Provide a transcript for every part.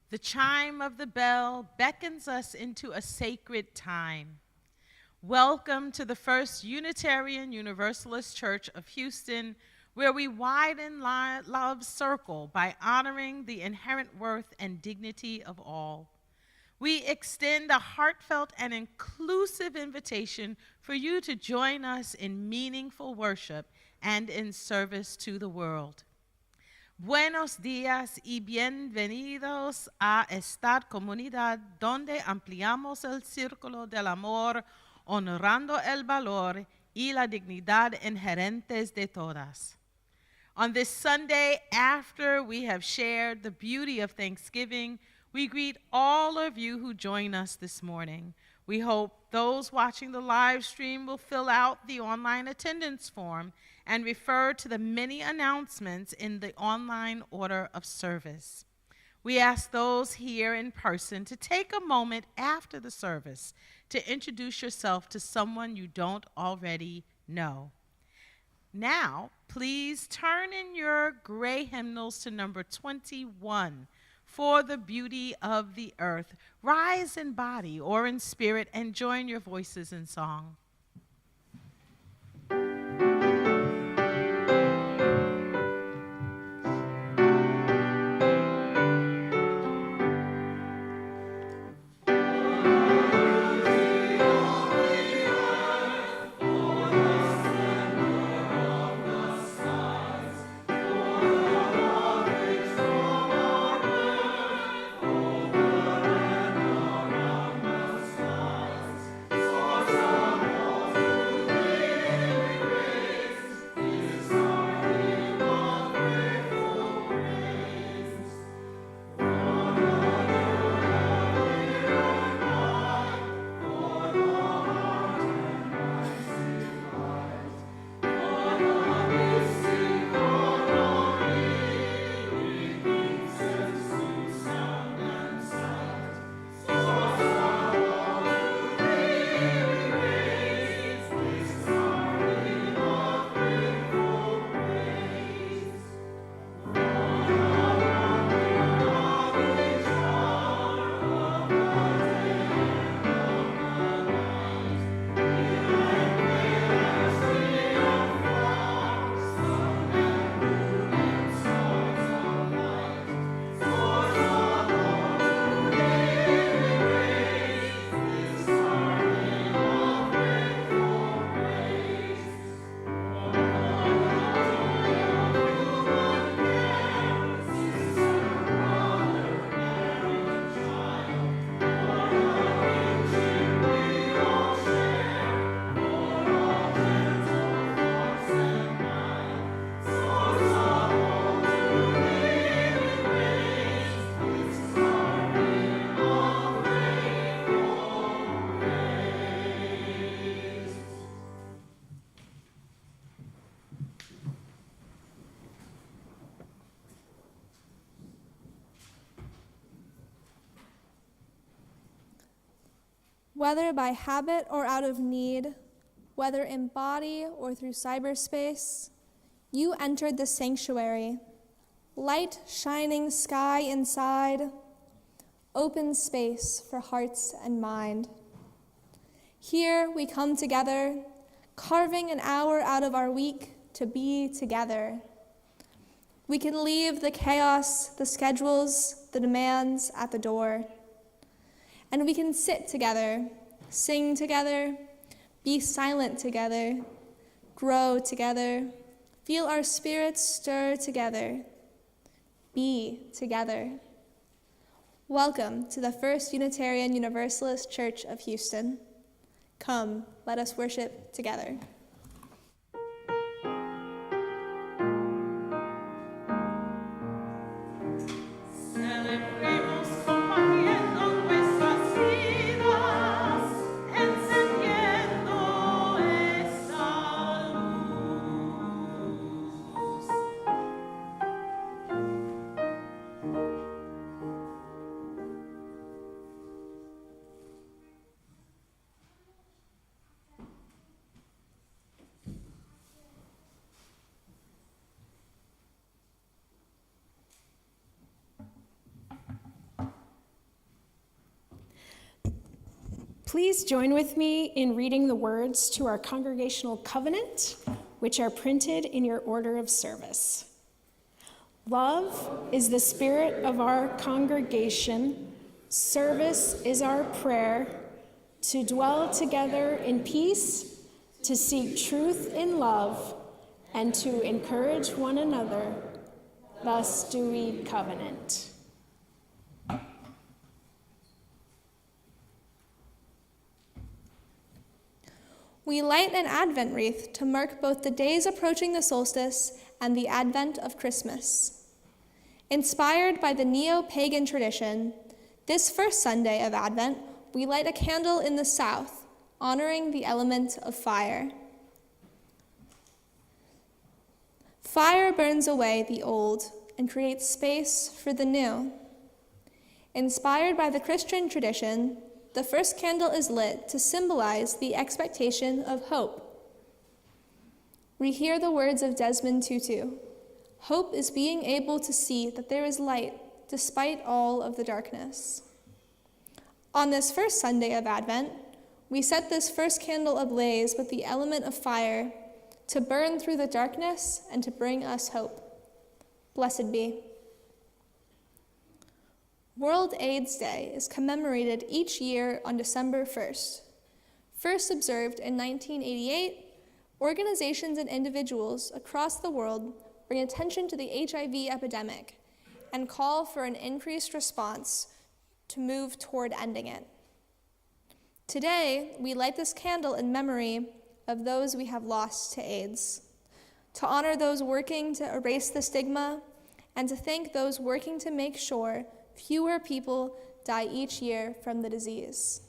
The chime of the bell beckons us into a sacred time. Welcome to the First Unitarian Universalist Church of Houston, where we widen love's circle by honoring the inherent worth and dignity of all. We extend a heartfelt and inclusive invitation for you to join us in meaningful worship and in service to the world. Buenos días y bienvenidos a esta comunidad donde ampliamos el círculo del amor, honorando el valor y la dignidad inherentes de todas. On this Sunday, after we have shared the beauty of Thanksgiving, we greet all of you who join us this morning. We hope those watching the live stream will fill out the online attendance form and refer to the many announcements in the online order of service. We ask those here in person to take a moment after the service to introduce yourself to someone you don't already know. Now, please turn in your gray hymnals to number 21, For the Beauty of the Earth. Rise in body or in spirit and join your voices in song. Whether by habit or out of need, whether in body or through cyberspace, you entered the sanctuary, light shining sky inside, open space for hearts and mind. Here we come together, carving an hour out of our week to be together. We can leave the chaos, the schedules, the demands at the door. And we can sit together, sing together, be silent together, grow together, feel our spirits stir together, be together. Welcome to the First Unitarian Universalist Church of Houston. Come, let us worship together. Please join with me in reading the words to our congregational covenant, which are printed in your order of service. Love is the spirit of our congregation. Service is our prayer. To dwell together in peace, to seek truth in love, and to encourage one another. Thus do we covenant. We light an Advent wreath to mark both the days approaching the solstice and the advent of Christmas. Inspired by the neo-pagan tradition, this first Sunday of Advent, we light a candle in the south, honoring the element of fire. Fire burns away the old and creates space for the new. Inspired by the Christian tradition, the first candle is lit to symbolize the expectation of hope. We hear the words of Desmond Tutu. Hope is being able to see that there is light despite all of the darkness. On this first Sunday of Advent, we set this first candle ablaze with the element of fire to burn through the darkness and to bring us hope. Blessed be. World AIDS Day is commemorated each year on December 1st. First observed in 1988, organizations and individuals across the world bring attention to the HIV epidemic and call for an increased response to move toward ending it. Today, we light this candle in memory of those we have lost to AIDS, to honor those working to erase the stigma, and to thank those working to make sure fewer people die each year from the disease.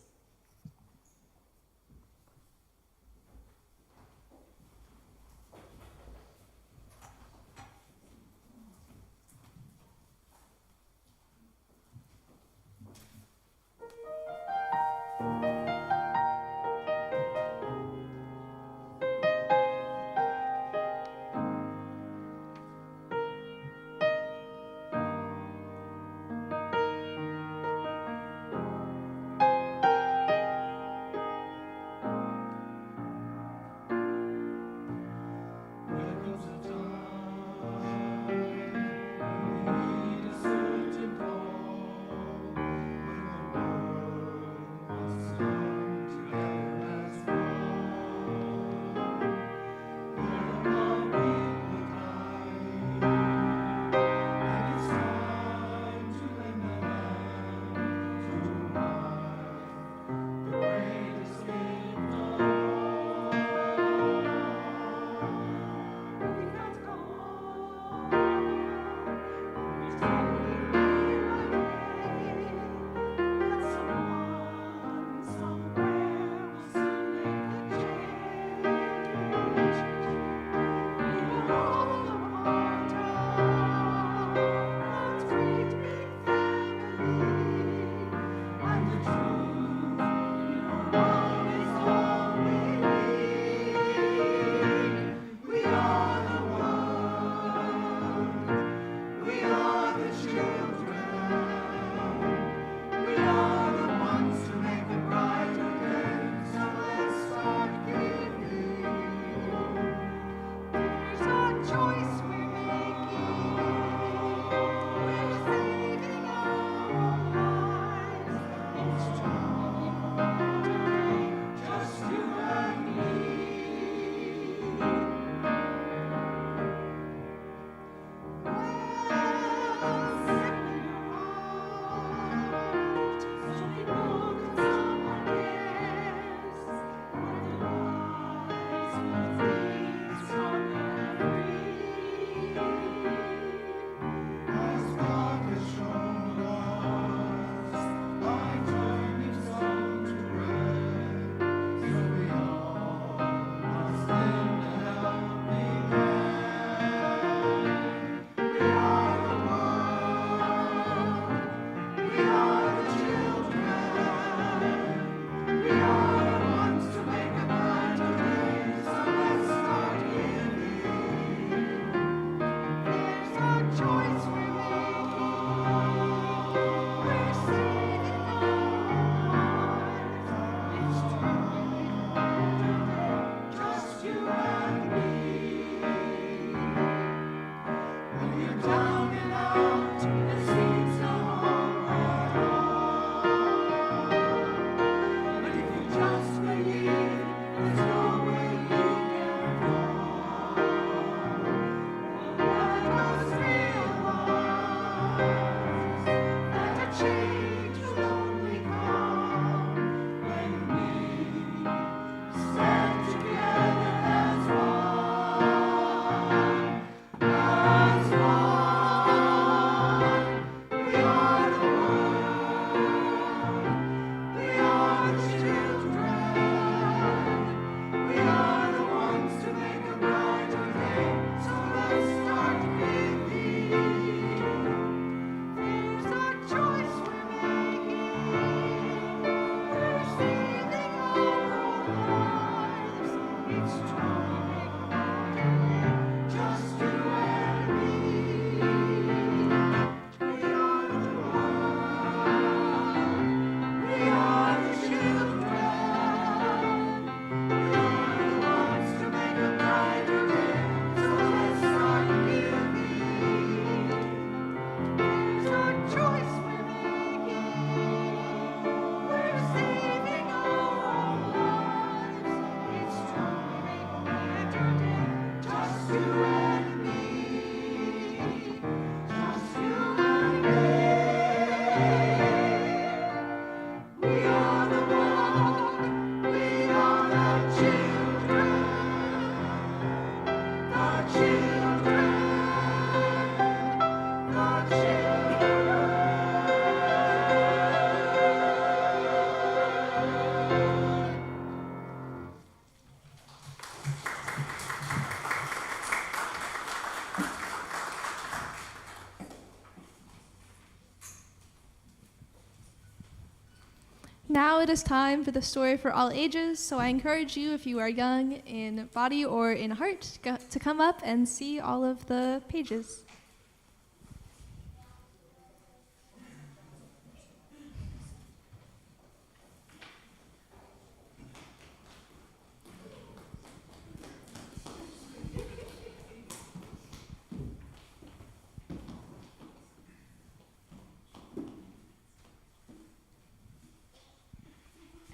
now it is time for the story for all ages, so I encourage you, if you are young in body or in heart, to come up and see all of the pages.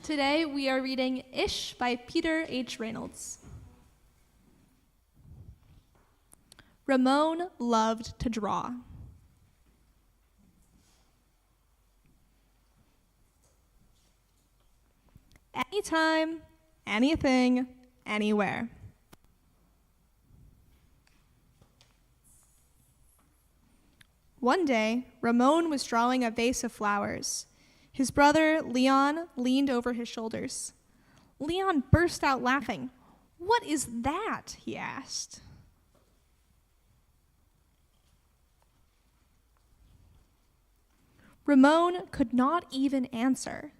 Today we are reading Ish by Peter H. Reynolds. Ramon loved to draw. Anytime, anything, anywhere. One day, Ramon was drawing a vase of flowers. His brother, Leon, leaned over his shoulders. Leon burst out laughing. "What is that?" he asked. Ramon could not even answer.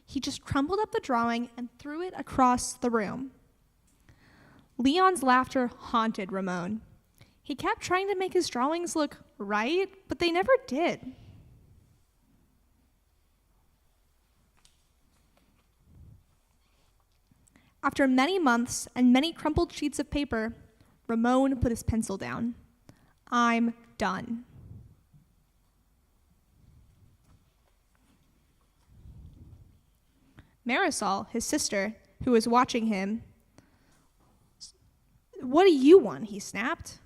He just crumpled up the drawing and threw it across the room. Leon's laughter haunted Ramon. He kept trying to make his drawings look right, but they never did. After many months and many crumpled sheets of paper, Ramon put his pencil down. "I'm done." Marisol, his sister, who was watching him, "What do you want?" he snapped.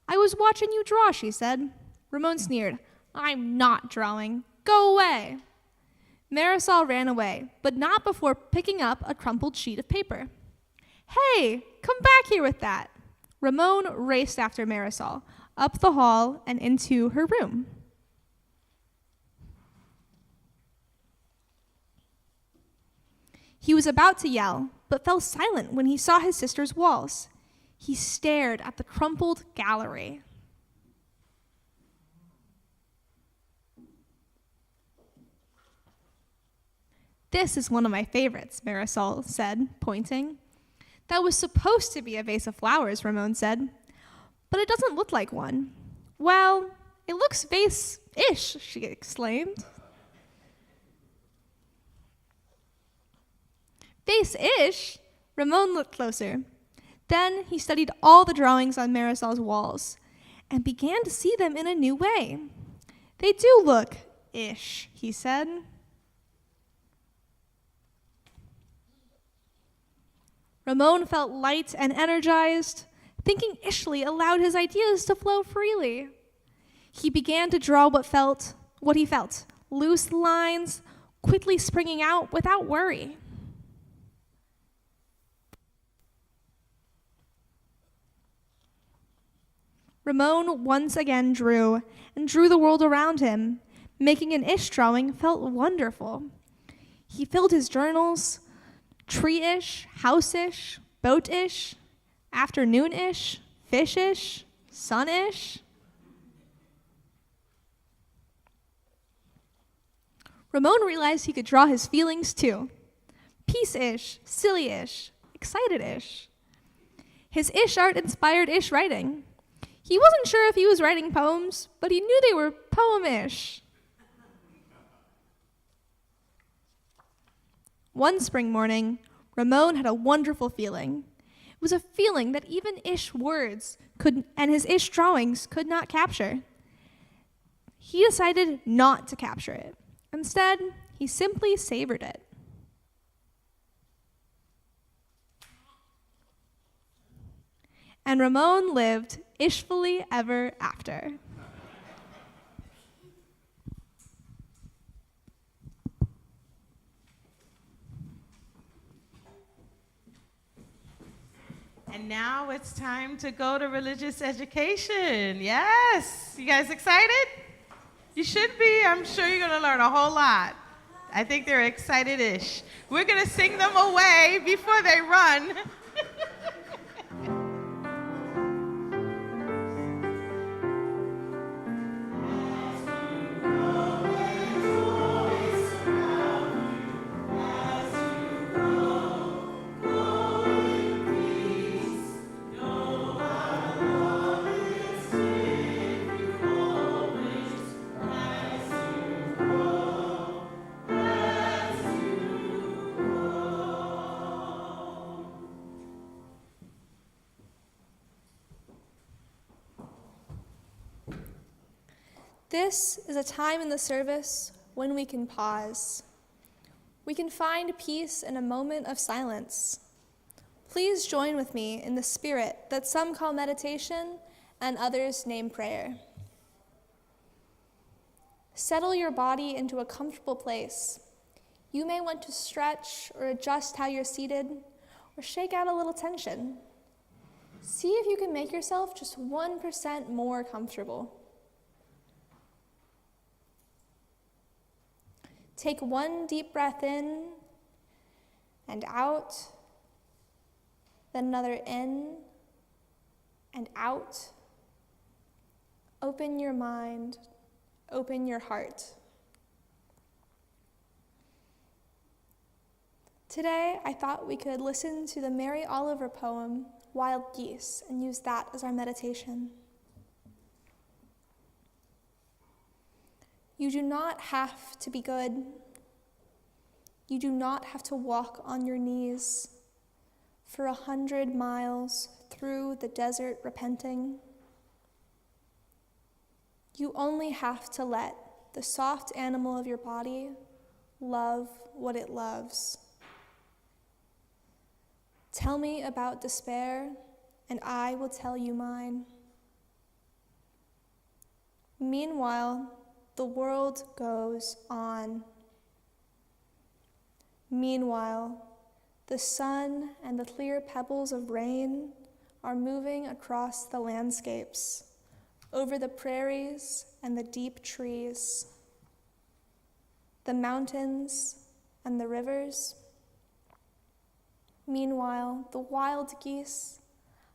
"I was watching you draw," she said. Ramon sneered. "I'm not drawing. Go away." Marisol ran away, but not before picking up a crumpled sheet of paper. "Hey, come back here with that." Ramon raced after Marisol, up the hall and into her room. He was about to yell, but fell silent when he saw his sister's walls. He stared at the crumpled gallery. "This is one of my favorites," Marisol said, pointing. "That was supposed to be a vase of flowers," Ramon said. "But it doesn't look like one." "Well, it looks vase-ish," she exclaimed. "Vase-ish?" Ramon looked closer. Then he studied all the drawings on Marisol's walls and began to see them in a new way. "They do look ish," he said. Ramon felt light and energized. Thinking ishly allowed his ideas to flow freely. He began to draw what he felt, loose lines quickly springing out without worry. Ramon once again drew the world around him. Making an ish drawing felt wonderful. He filled his journals, tree-ish, house-ish, boat-ish, afternoon-ish, fish-ish, sun-ish. Ramon realized he could draw his feelings too. Peace-ish, silly-ish, excited-ish. His ish art inspired ish writing. He wasn't sure if he was writing poems, but he knew they were poem-ish. One spring morning, Ramon had a wonderful feeling. It was a feeling that even ish words and his ish drawings could not capture. He decided not to capture it. Instead, he simply savored it. And Ramon lived ishfully ever after. And now it's time to go to religious education. Yes. You guys excited? You should be. I'm sure you're going to learn a whole lot. I think they're excited-ish. We're going to sing them away before they run. This is a time in the service when we can pause. We can find peace in a moment of silence. Please join with me in the spirit that some call meditation and others name prayer. Settle your body into a comfortable place. You may want to stretch or adjust how you're seated, or shake out a little tension. See if you can make yourself just 1% more comfortable. Take one deep breath in and out, then another in and out. Open your mind, open your heart. Today, I thought we could listen to the Mary Oliver poem, Wild Geese, and use that as our meditation. You do not have to be good. You do not have to walk on your knees for 100 miles through the desert repenting. You only have to let the soft animal of your body love what it loves. Tell me about despair, and I will tell you mine. Meanwhile, the world goes on. Meanwhile, the sun and the clear pebbles of rain are moving across the landscapes, over the prairies and the deep trees, the mountains and the rivers. Meanwhile, the wild geese,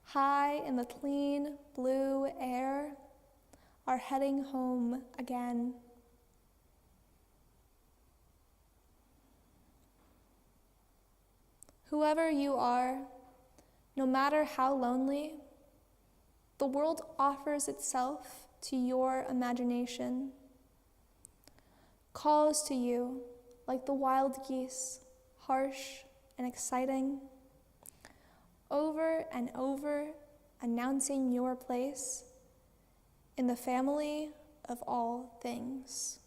high in the clean blue air, are heading home again. Whoever you are, no matter how lonely, the world offers itself to your imagination, calls to you like the wild geese, harsh and exciting, over and over announcing your place in the family of all things.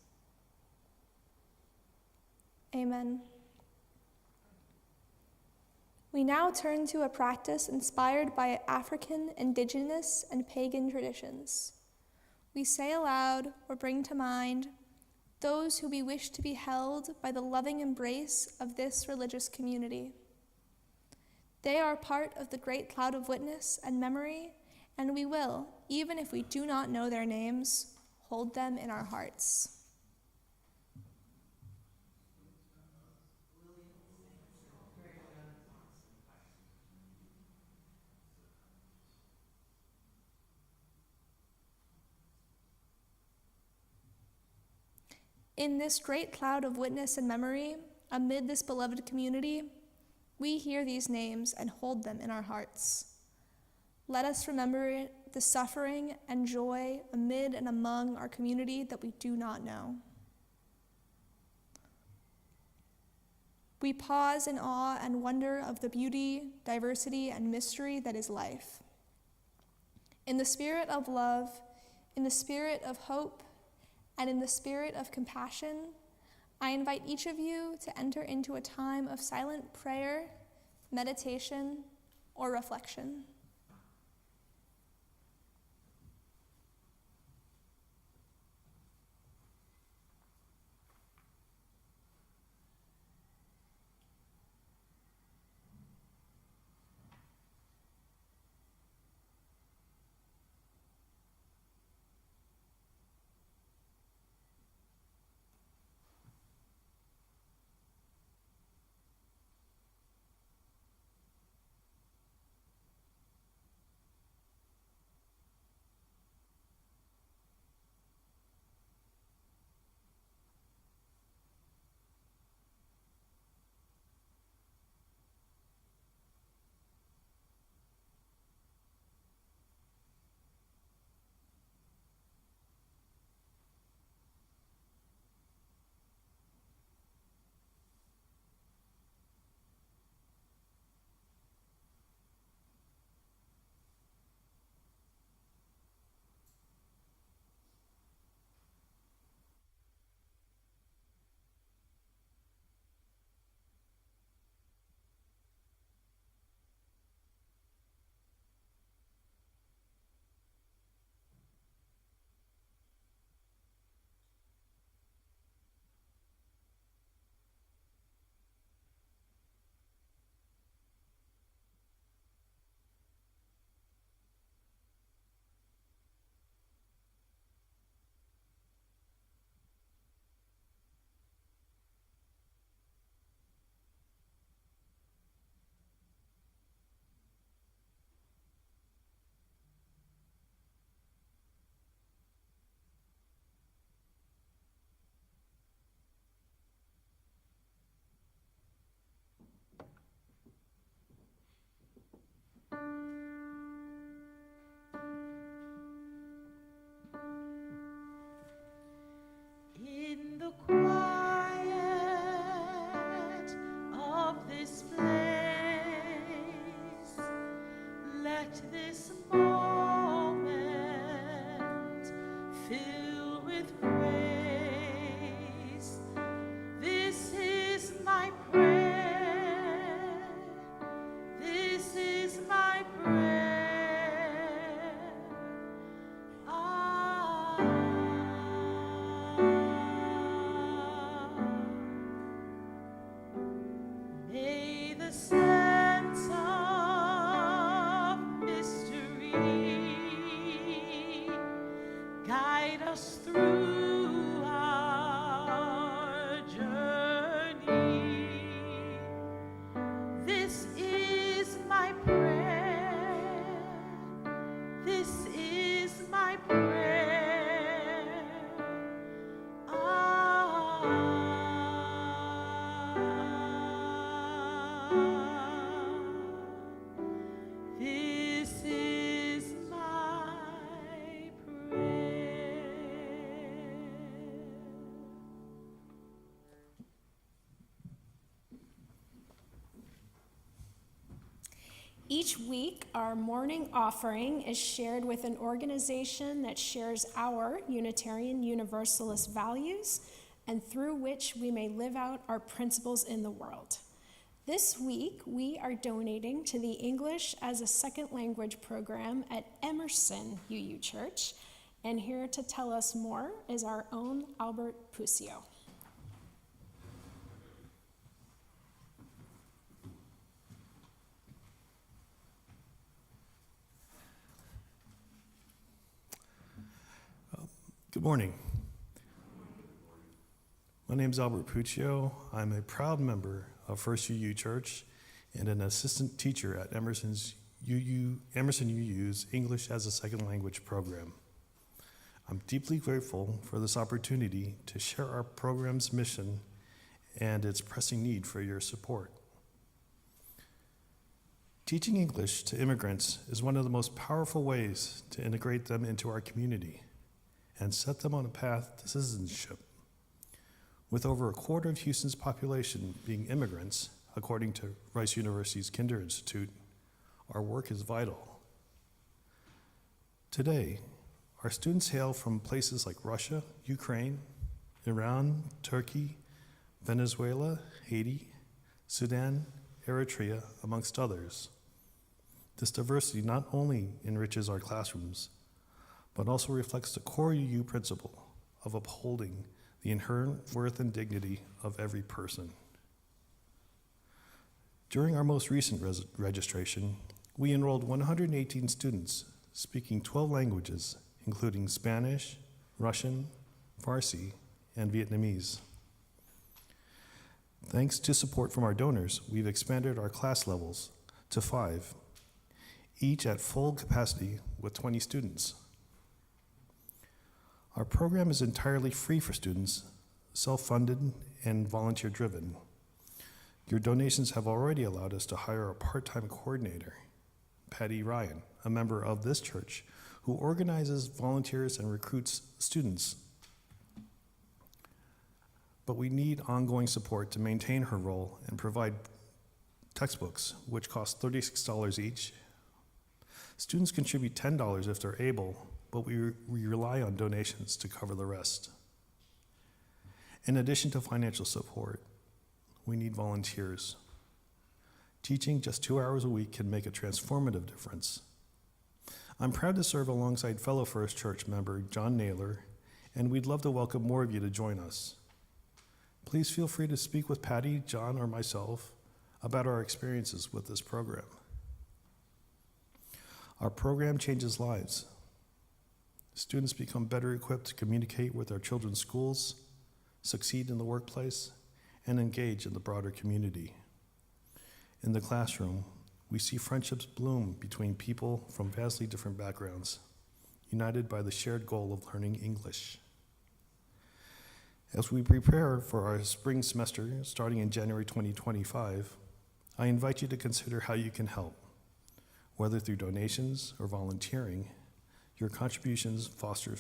Amen. We now turn to a practice inspired by African, indigenous, and pagan traditions. We say aloud or bring to mind those who we wish to be held by the loving embrace of this religious community. They are part of the great cloud of witness and memory, and we will, even if we do not know their names, hold them in our hearts. In this great cloud of witness and memory, amid this beloved community, we hear these names and hold them in our hearts. Let us remember the suffering and joy amid and among our community that we do not know. We pause in awe and wonder of the beauty, diversity, and mystery that is life. In the spirit of love, in the spirit of hope, and in the spirit of compassion, I invite each of you to enter into a time of silent prayer, meditation, or reflection. this moment filled with praise. This is my prayer. This is my prayer. May the sense of mystery guide us through our journey. This is my prayer. This is my prayer. This is my prayer. Each week, our morning offering is shared with an organization that shares our Unitarian Universalist values and through which we may live out our principles in the world. This week, we are donating to the English as a Second Language program at Emerson UU Church, and here to tell us more is our own Albert Pusio. Good morning. My name is Albert Puccio. I'm a proud member of First UU Church and an assistant teacher at Emerson UU's English as a Second Language program. I'm deeply grateful for this opportunity to share our program's mission and its pressing need for your support. Teaching English to immigrants is one of the most powerful ways to integrate them into our community and set them on a path to citizenship. With over a quarter of Houston's population being immigrants, according to Rice University's Kinder Institute, our work is vital. Today, our students hail from places like Russia, Ukraine, Iran, Turkey, Venezuela, Haiti, Sudan, Eritrea, amongst others. This diversity not only enriches our classrooms, but also reflects the core UU principle of upholding the inherent worth and dignity of every person. During our most recent registration, we enrolled 118 students speaking 12 languages, including Spanish, Russian, Farsi, and Vietnamese. Thanks to support from our donors, we've expanded our class levels to 5, each at full capacity with 20 students. Our program is entirely free for students, self-funded and volunteer-driven. Your donations have already allowed us to hire a part-time coordinator, Patty Ryan, a member of this church, who organizes, volunteers, and recruits students. But we need ongoing support to maintain her role and provide textbooks, which cost $36 each. Students contribute $10 if they're able, but we rely on donations to cover the rest. In addition to financial support, we need volunteers. Teaching just 2 hours a week can make a transformative difference. I'm proud to serve alongside fellow First Church member John Naylor, and we'd love to welcome more of you to join us. Please feel free to speak with Patty, John, or myself about our experiences with this program. Our program changes lives. Students become better equipped to communicate with our children's schools, succeed in the workplace, and engage in the broader community. In the classroom, we see friendships bloom between people from vastly different backgrounds, united by the shared goal of learning English. As we prepare for our spring semester starting in January 2025, I invite you to consider how you can help. Whether through donations or volunteering, your contributions foster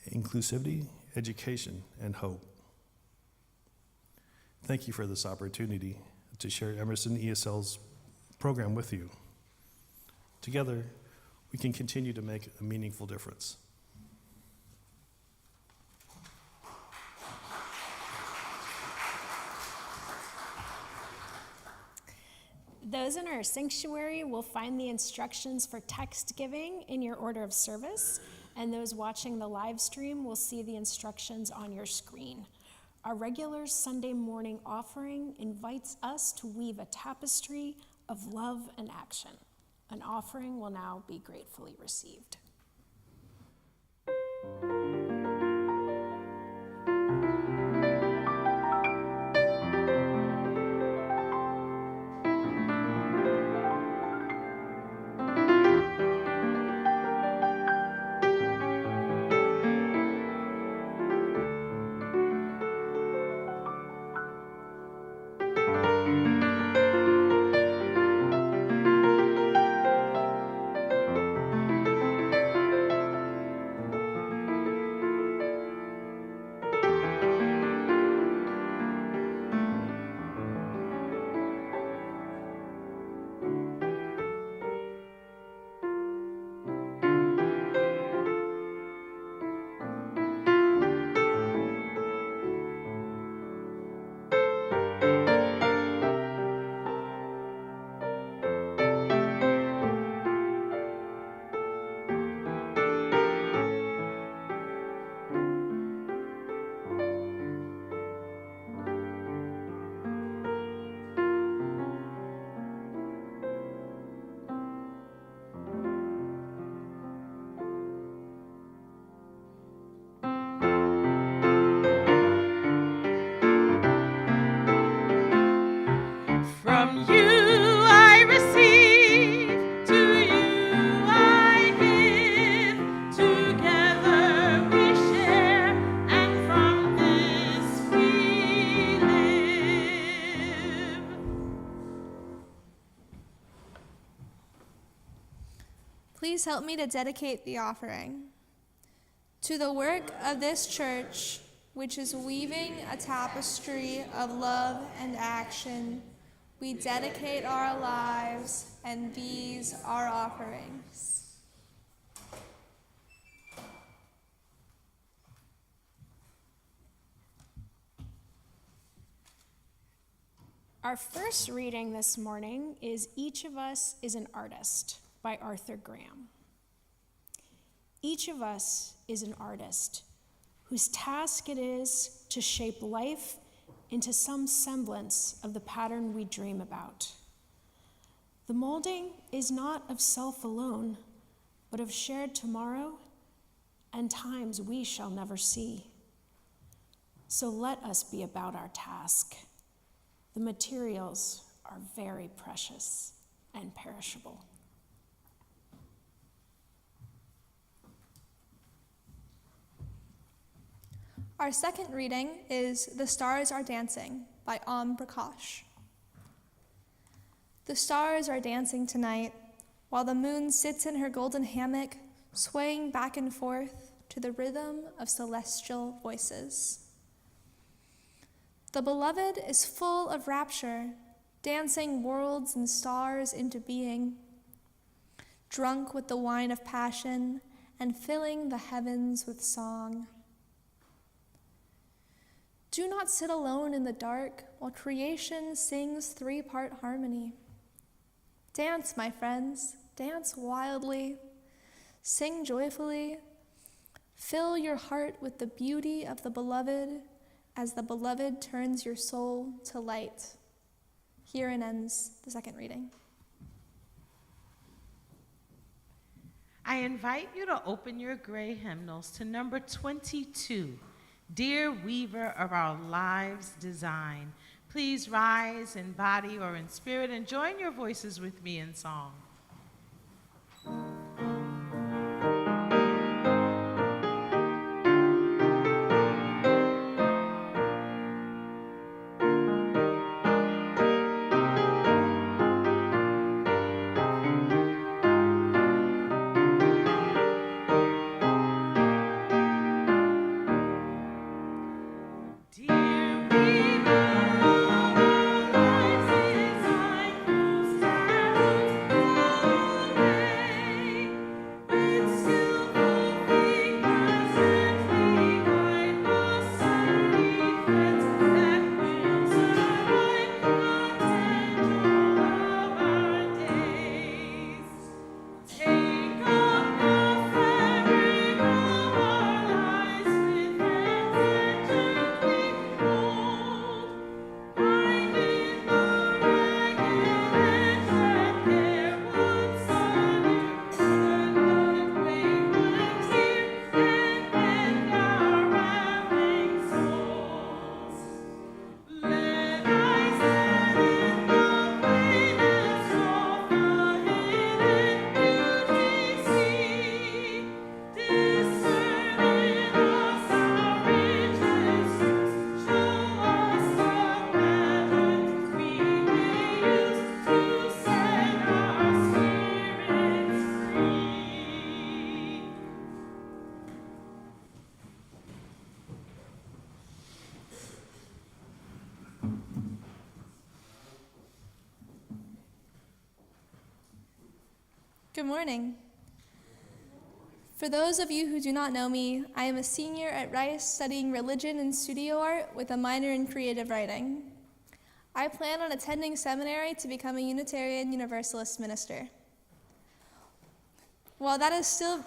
inclusivity, education, and hope. Thank you for this opportunity to share Emerson ESL's program with you. Together, we can continue to make a meaningful difference. Those in our sanctuary will find the instructions for text giving in your order of service, and those watching the live stream will see the instructions on your screen. Our regular Sunday morning offering invites us to weave a tapestry of love and action. An offering will now be gratefully received. From you I receive, to you I give. Together we share, and from this we live. Please help me to dedicate the offering. To the work of this church, which is weaving a tapestry of love and action, we dedicate our lives and these our offerings. Our first reading this morning is Each of Us is an Artist by Arthur Graham. Each of us is an artist whose task it is to shape life into some semblance of the pattern we dream about. The molding is not of self alone, but of shared tomorrow and times we shall never see. So let us be about our task. The materials are very precious and perishable. Our second reading is The Stars Are Dancing by Prakash. The stars are dancing tonight, while the moon sits in her golden hammock, swaying back and forth to the rhythm of celestial voices. The beloved is full of rapture, dancing worlds and stars into being, drunk with the wine of passion and filling the heavens with song. Do not sit alone in the dark while creation sings three-part harmony. Dance, my friends, dance wildly, sing joyfully, fill your heart with the beauty of the beloved as the beloved turns your soul to light. Herein ends the second reading. I invite you to open your gray hymnals to number 22. Dear weaver of our lives' design, please rise in body or in spirit and join your voices with me in song. Dear weaver of our lives' design, whose task Good morning. For those of you who do not know me, I am a senior at Rice studying religion and studio art with a minor in creative writing. I plan on attending seminary to become a Unitarian Universalist minister. While that is still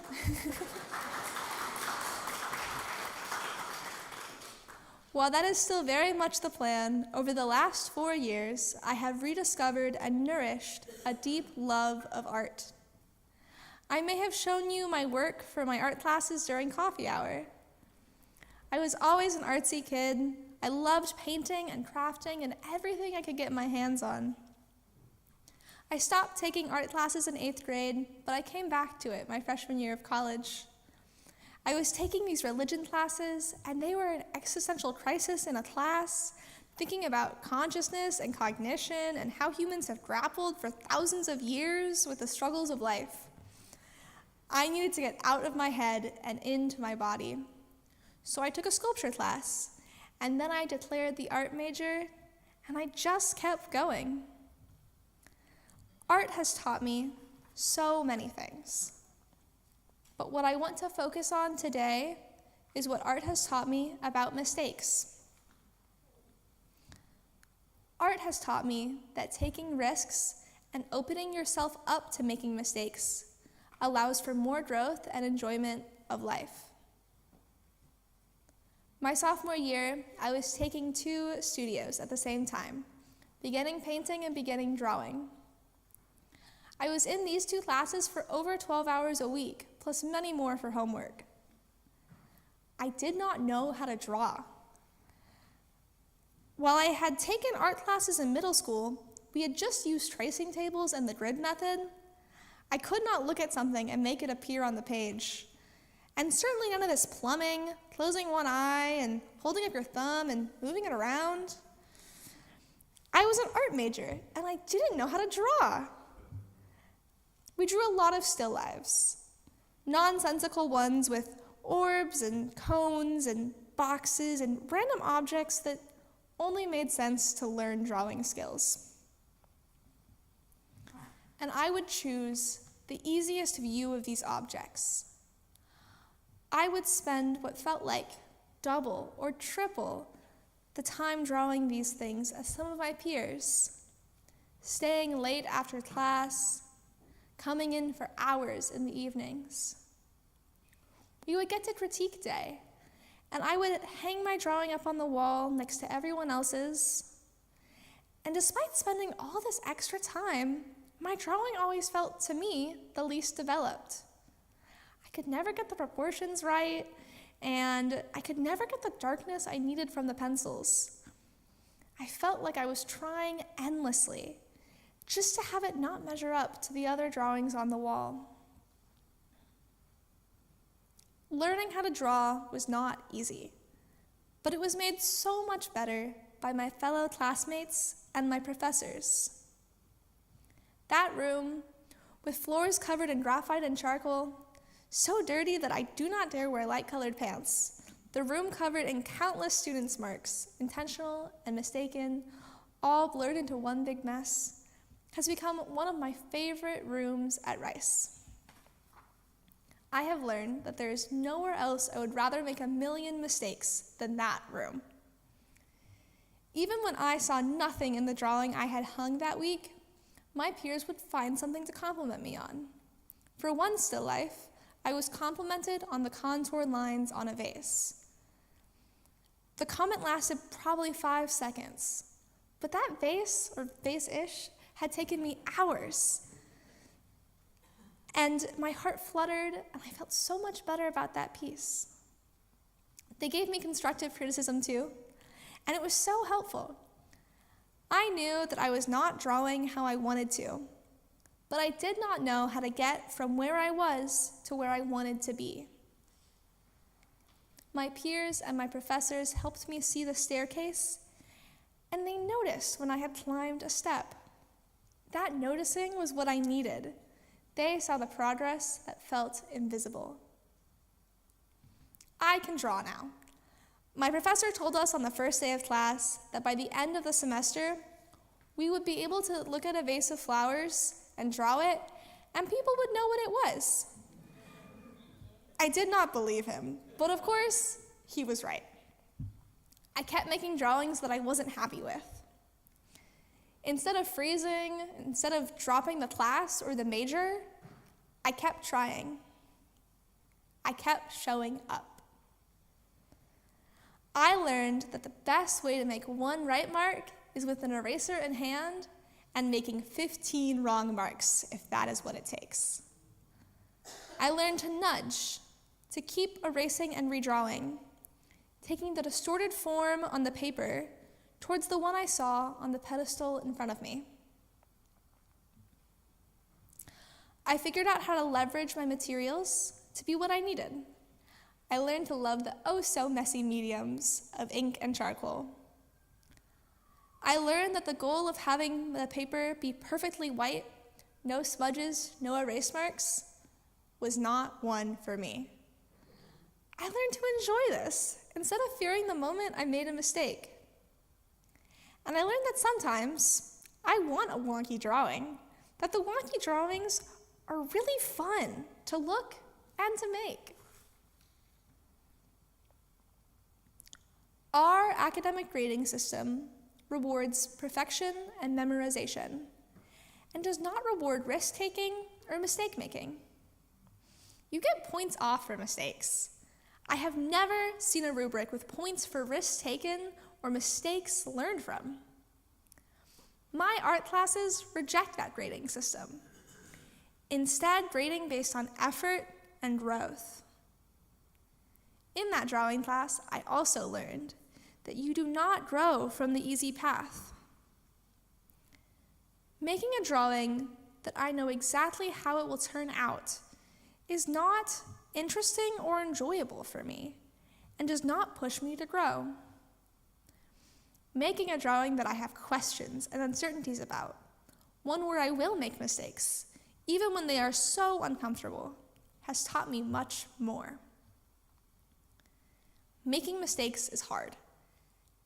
While that is still very much the plan, over the last 4 years, I have rediscovered and nourished a deep love of art. I may have shown you my work for my art classes during coffee hour. I was always an artsy kid. I loved painting and crafting and everything I could get my hands on. I stopped taking art classes in 8th grade, but I came back to it my freshman year of college. I was taking these religion classes, and they were an existential crisis in a class, thinking about consciousness and cognition and how humans have grappled for thousands of years with the struggles of life. I needed to get out of my head and into my body. So I took a sculpture class, and then I declared the art major, and I just kept going. Art has taught me so many things. But what I want to focus on today is what art has taught me about mistakes. Art has taught me that taking risks and opening yourself up to making mistakes allows for more growth and enjoyment of life. My sophomore year, I was taking 2 studios at the same time, beginning painting and beginning drawing. I was in these 2 classes for over 12 hours a week, plus many more for homework. I did not know how to draw. While I had taken art classes in middle school, we had just used tracing tables and the grid method. I could not look at something and make it appear on the page. And certainly none of this plumbing, closing one eye and holding up your thumb and moving it around. I was an art major, and I didn't know how to draw. We drew a lot of still lives, nonsensical ones with orbs and cones and boxes and random objects that only made sense to learn drawing skills. And I would choose the easiest view of these objects. I would spend what felt like double or triple the time drawing these things as some of my peers, staying late after class, coming in for hours in the evenings. We would get to critique day, and I would hang my drawing up on the wall next to everyone else's. And despite spending all this extra time, my drawing always felt, to me, the least developed. I could never get the proportions right, and I could never get the darkness I needed from the pencils. I felt like I was trying endlessly, just to have it not measure up to the other drawings on the wall. Learning how to draw was not easy, but it was made so much better by my fellow classmates and my professors. That room, with floors covered in graphite and charcoal, so dirty that I do not dare wear light-colored pants, the room covered in countless students' marks, intentional and mistaken, all blurred into one big mess, has become one of my favorite rooms at Rice. I have learned that there is nowhere else I would rather make a million mistakes than that room. Even when I saw nothing in the drawing I had hung that week, my peers would find something to compliment me on. For one still life, I was complimented on the contoured lines on a vase. The comment lasted probably 5 seconds, but that vase, or vase-ish, had taken me hours. And my heart fluttered, and I felt so much better about that piece. They gave me constructive criticism too, and it was so helpful. I knew that I was not drawing how I wanted to, but I did not know how to get from where I was to where I wanted to be. My peers and my professors helped me see the staircase, and they noticed when I had climbed a step. That noticing was what I needed. They saw the progress that felt invisible. I can draw now. My professor told us on the first day of class that by the end of the semester, we would be able to look at a vase of flowers and draw it and people would know what it was. I did not believe him, but of course, he was right. I kept making drawings that I wasn't happy with. Instead of freezing, instead of dropping the class or the major, I kept trying. I kept showing up. I learned that the best way to make one right mark is with an eraser in hand and making 15 wrong marks, if that is what it takes. I learned to nudge, to keep erasing and redrawing, taking the distorted form on the paper towards the one I saw on the pedestal in front of me. I figured out how to leverage my materials to be what I needed. I learned to love the oh-so-messy mediums of ink and charcoal. I learned that the goal of having the paper be perfectly white, no smudges, no erase marks, was not one for me. I learned to enjoy this instead of fearing the moment I made a mistake. And I learned that sometimes I want a wonky drawing, that the wonky drawings are really fun to look and to make. Our academic grading system rewards perfection and memorization, and does not reward risk-taking or mistake-making. You get points off for mistakes. I have never seen a rubric with points for risks taken or mistakes learned from. My art classes reject that grading system, instead grading based on effort and growth. In that drawing class, I also learned that you do not grow from the easy path. Making a drawing that I know exactly how it will turn out is not interesting or enjoyable for me and does not push me to grow. Making a drawing that I have questions and uncertainties about, one where I will make mistakes, even when they are so uncomfortable, has taught me much more. Making mistakes is hard,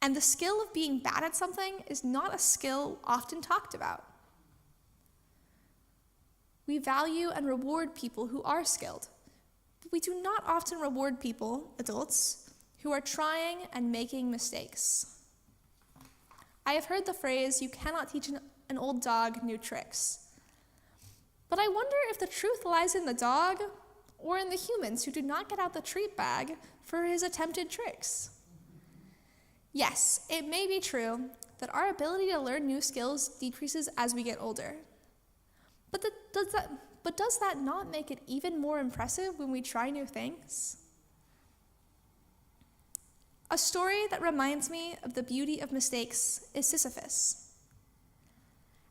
and the skill of being bad at something is not a skill often talked about. We value and reward people who are skilled, but we do not often reward people, adults, who are trying and making mistakes. I have heard the phrase, "You cannot teach an old dog new tricks." But I wonder if the truth lies in the dog or in the humans who do not get out the treat bag for his attempted tricks. Yes, it may be true that our ability to learn new skills decreases as we get older. But does that not make it even more impressive when we try new things? A story that reminds me of the beauty of mistakes is Sisyphus.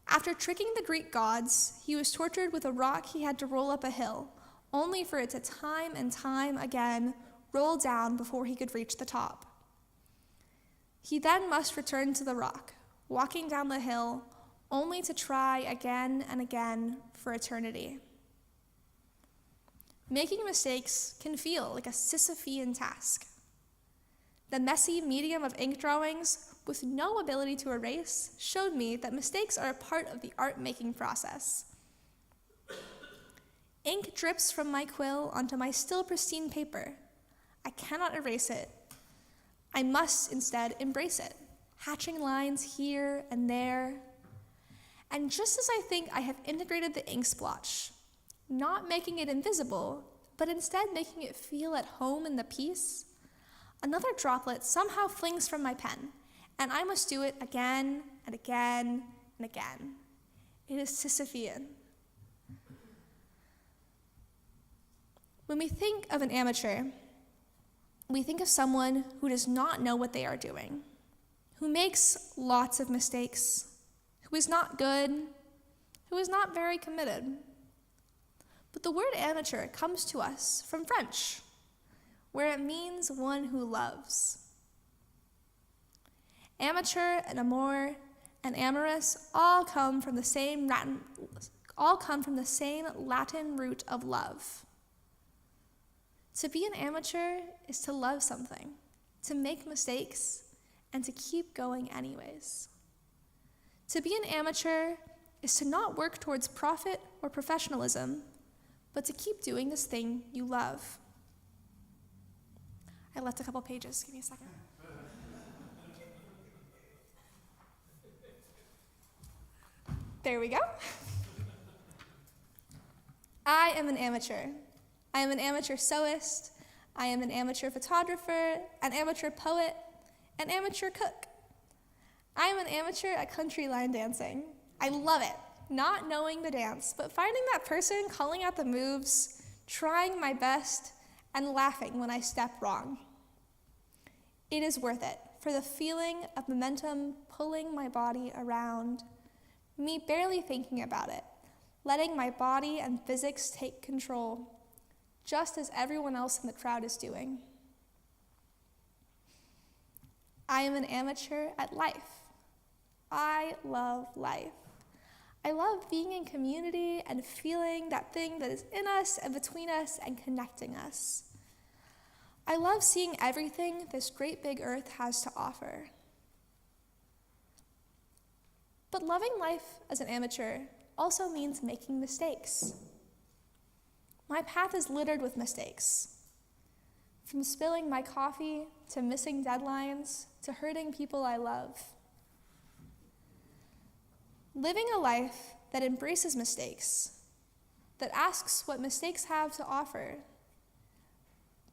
After tricking the Greek gods, he was tortured with a rock he had to roll up a hill, only for it to time and time again roll down before he could reach the top. He then must return to the rock, walking down the hill, only to try again and again for eternity. Making mistakes can feel like a Sisyphean task. The messy medium of ink drawings with no ability to erase showed me that mistakes are a part of the art-making process. Ink drips from my quill onto my still pristine paper. I cannot erase it. I must instead embrace it, hatching lines here and there. And just as I think I have integrated the ink splotch, not making it invisible, but instead making it feel at home in the piece, another droplet somehow flings from my pen, and I must do it again and again and again. It is Sisyphean. When we think of an amateur, we think of someone who does not know what they are doing, who makes lots of mistakes, who is not good, who is not very committed. But the word amateur comes to us from French, where it means one who loves. Amateur and amour and amorous all come from the same Latin root of love. To be an amateur is to love something, to make mistakes, and to keep going anyways. To be an amateur is to not work towards profit or professionalism, but to keep doing this thing you love. I left a couple pages. Give me a second. There we go. I am an amateur. I am an amateur sewist. I am an amateur photographer, an amateur poet, an amateur cook. I am an amateur at country line dancing. I love it, not knowing the dance, but finding that person, calling out the moves, trying my best, and laughing when I step wrong. It is worth it for the feeling of momentum pulling my body around, me barely thinking about it, letting my body and physics take control, just as everyone else in the crowd is doing. I am an amateur at life. I love life. I love being in community and feeling that thing that is in us and between us and connecting us. I love seeing everything this great big earth has to offer. But loving life as an amateur also means making mistakes. My path is littered with mistakes. From spilling my coffee, to missing deadlines, to hurting people I love. Living a life that embraces mistakes, that asks what mistakes have to offer,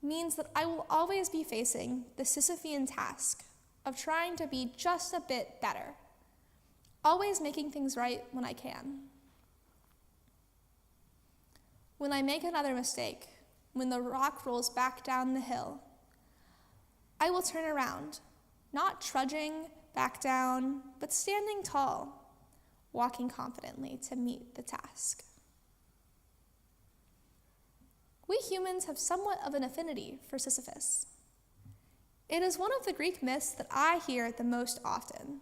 means that I will always be facing the Sisyphean task of trying to be just a bit better, always making things right when I can. When I make another mistake, when the rock rolls back down the hill, I will turn around, not trudging back down, but standing tall, walking confidently to meet the task. We humans have somewhat of an affinity for Sisyphus. It is one of the Greek myths that I hear the most often.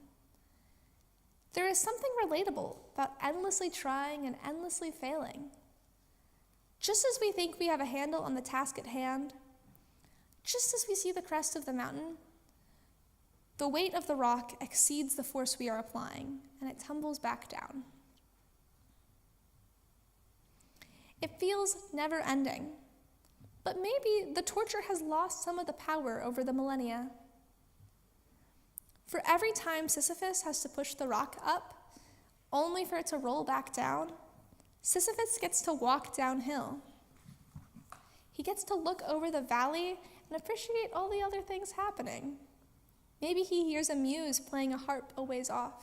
There is something relatable about endlessly trying and endlessly failing. Just as we think we have a handle on the task at hand, just as we see the crest of the mountain, the weight of the rock exceeds the force we are applying, and it tumbles back down. It feels never-ending, but maybe the torture has lost some of the power over the millennia. For every time Sisyphus has to push the rock up, only for it to roll back down, Sisyphus gets to walk downhill. He gets to look over the valley and appreciate all the other things happening. Maybe he hears a muse playing a harp a ways off.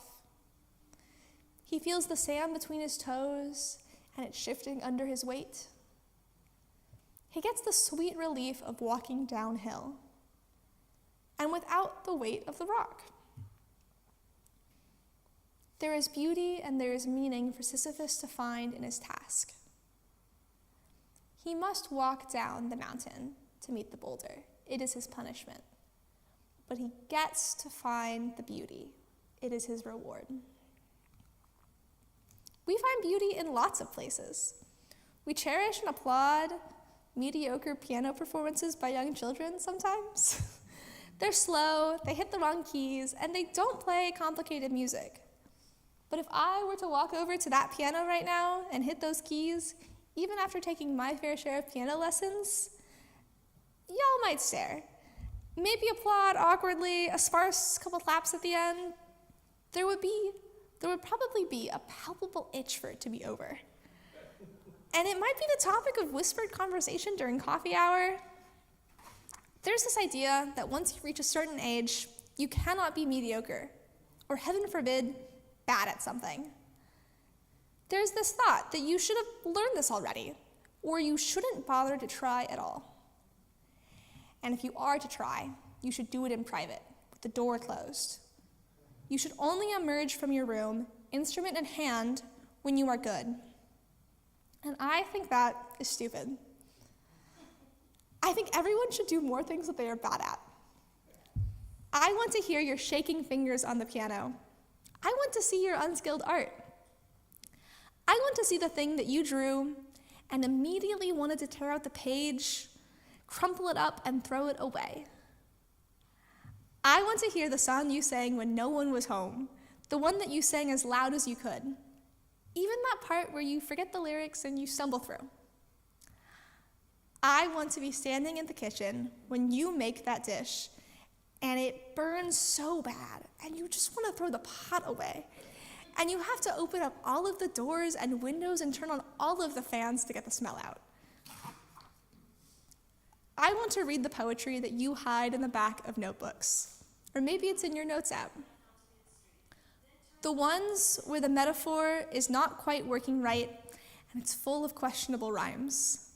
He feels the sand between his toes and it's shifting under his weight. He gets the sweet relief of walking downhill and without the weight of the rock. There is beauty and there is meaning for Sisyphus to find in his task. He must walk down the mountain to meet the boulder. It is his punishment. But he gets to find the beauty. It is his reward. We find beauty in lots of places. We cherish and applaud mediocre piano performances by young children sometimes. They're slow, they hit the wrong keys, and they don't play complicated music. But if I were to walk over to that piano right now and hit those keys, even after taking my fair share of piano lessons, y'all might stare. Maybe applaud awkwardly, a sparse couple claps at the end. There would probably be a palpable itch for it to be over. And it might be the topic of whispered conversation during coffee hour. There's this idea that once you reach a certain age, you cannot be mediocre, or heaven forbid, bad at something. There's this thought that you should have learned this already, or you shouldn't bother to try at all. And if you are to try, you should do it in private, with the door closed. You should only emerge from your room, instrument in hand, when you are good. And I think that is stupid. I think everyone should do more things that they are bad at. I want to hear your shaking fingers on the piano. I want to see your unskilled art. I want to see the thing that you drew and immediately wanted to tear out the page, crumple it up, and throw it away. I want to hear the song you sang when no one was home, the one that you sang as loud as you could. even that part where you forget the lyrics and you stumble through. I want to be standing in the kitchen when you make that dish and it burns so bad and you just want to throw the pot away. And you have to open up all of the doors and windows and turn on all of the fans to get the smell out. I want to read the poetry that you hide in the back of notebooks, or maybe it's in your notes app. The ones where the metaphor is not quite working right and it's full of questionable rhymes.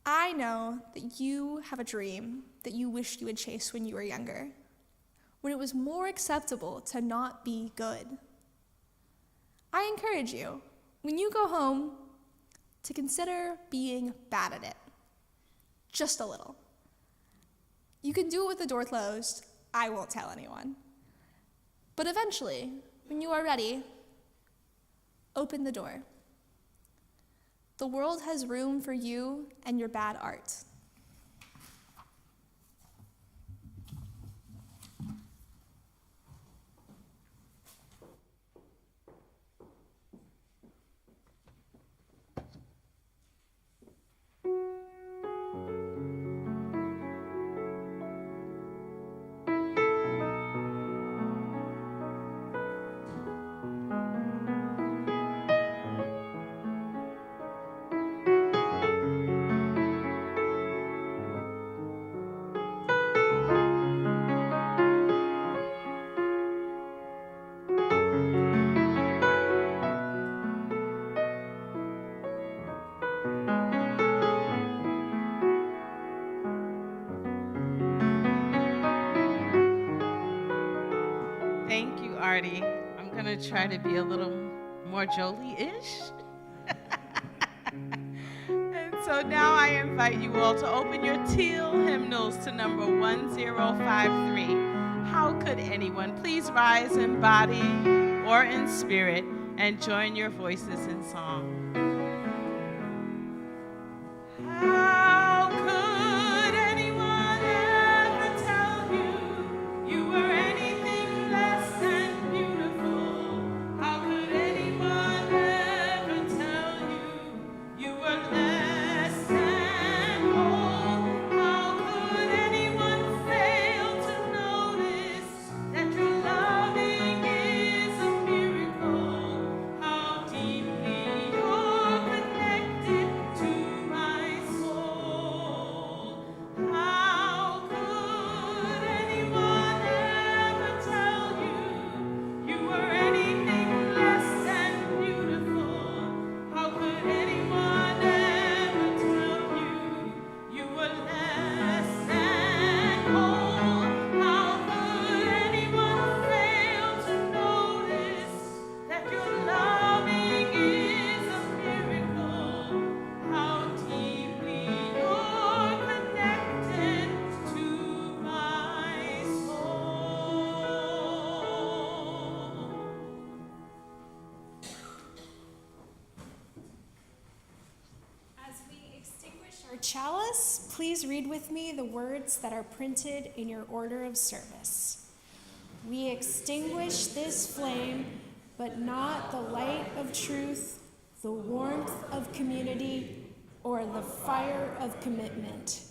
I know that you have a dream that you wish you would chase when you were younger, when it was more acceptable to not be good. I encourage you, when you go home, to consider being bad at it. Just a little. You can do it with the door closed. I won't tell anyone. But eventually, when you are ready, open the door. The world has room for you and your bad art. Thank you, Artie. I'm going to try to be a little more Jolie-ish. And so now I invite you all to open your teal hymnals to number 1053. How could anyone? Please rise in body or in spirit and join your voices in song. How could anyone ever tell you you were anything less than beautiful? How could anyone ever tell you you were less than whole? How could anyone fail to notice that your loving is a miracle? How deeply you're connected to my soul. How could anyone ever tell you you were anything less than beautiful? How could anyone ever tell you you were less than whole? How could anyone fail to notice that your loving is a miracle? How deeply you're connected to my soul. As we extinguish our chalice, please read with me the words that are printed in your order of service. We extinguish this flame, but not the light of truth, the warmth of community, or the fire of commitment.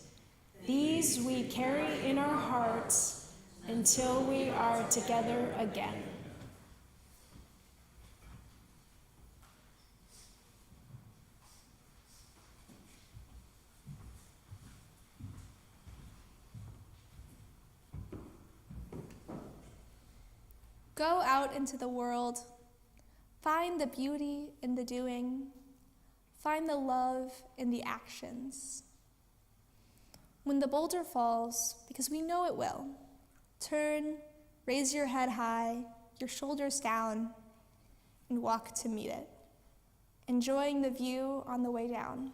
These we carry in our hearts until we are together again. Go out into the world. Find the beauty in the doing. Find the love in the actions. When the boulder falls, because we know it will, turn, raise your head high, your shoulders down, and walk to meet it, enjoying the view on the way down.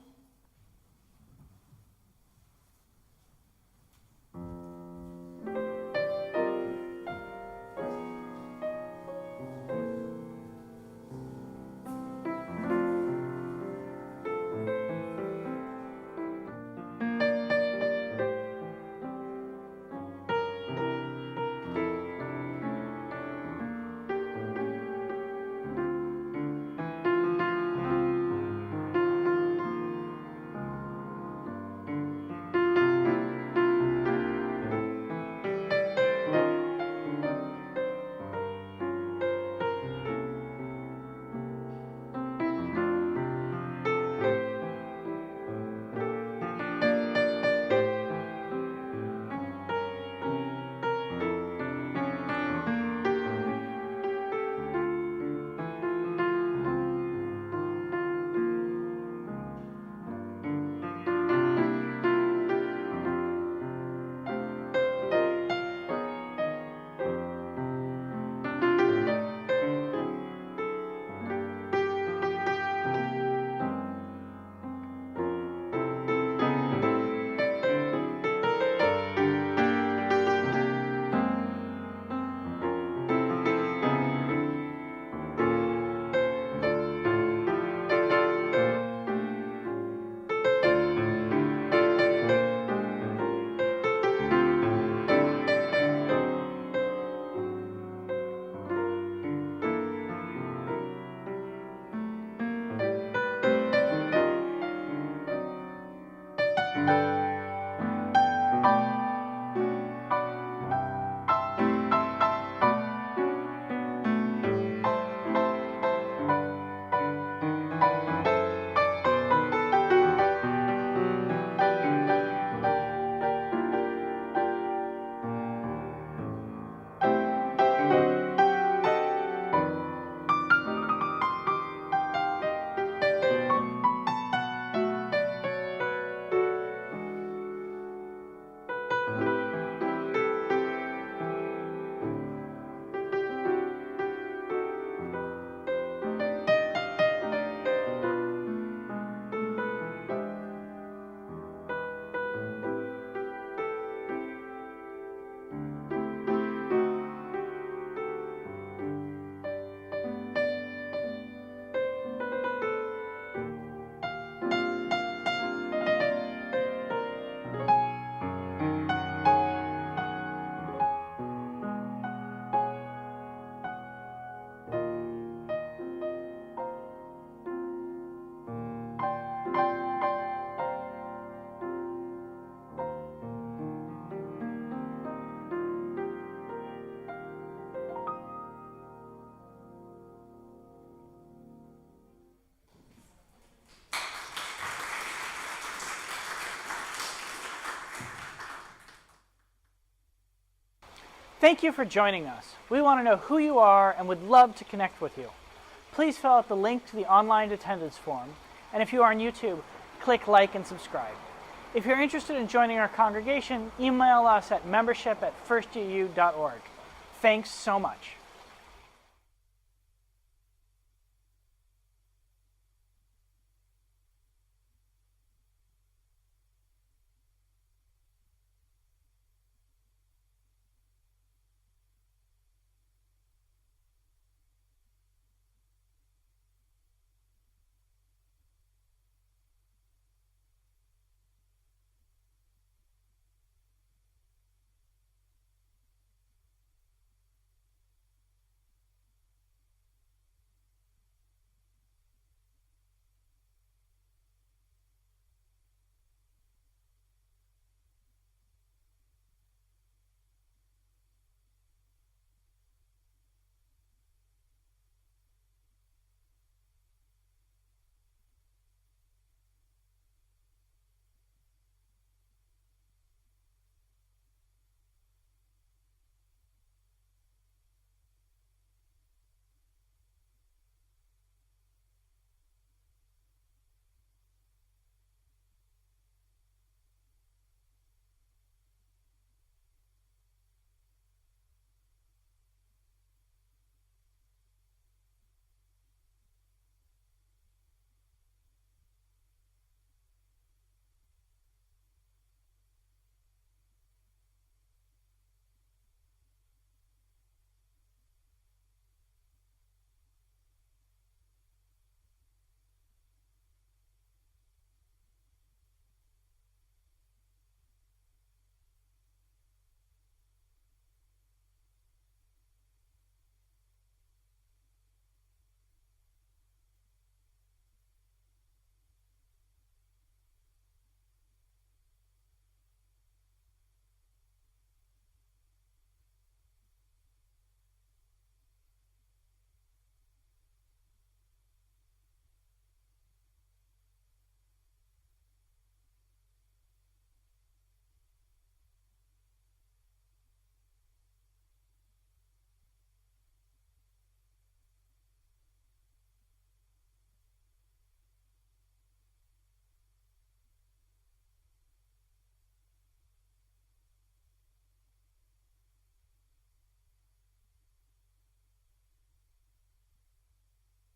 Thank you for joining us. We want to know who you are and would love to connect with you. Please fill out the link to the online attendance form, and if you are on YouTube, click like and subscribe. If you're interested in joining our congregation, email us at membership@firstuuhouston.org. Thanks so much.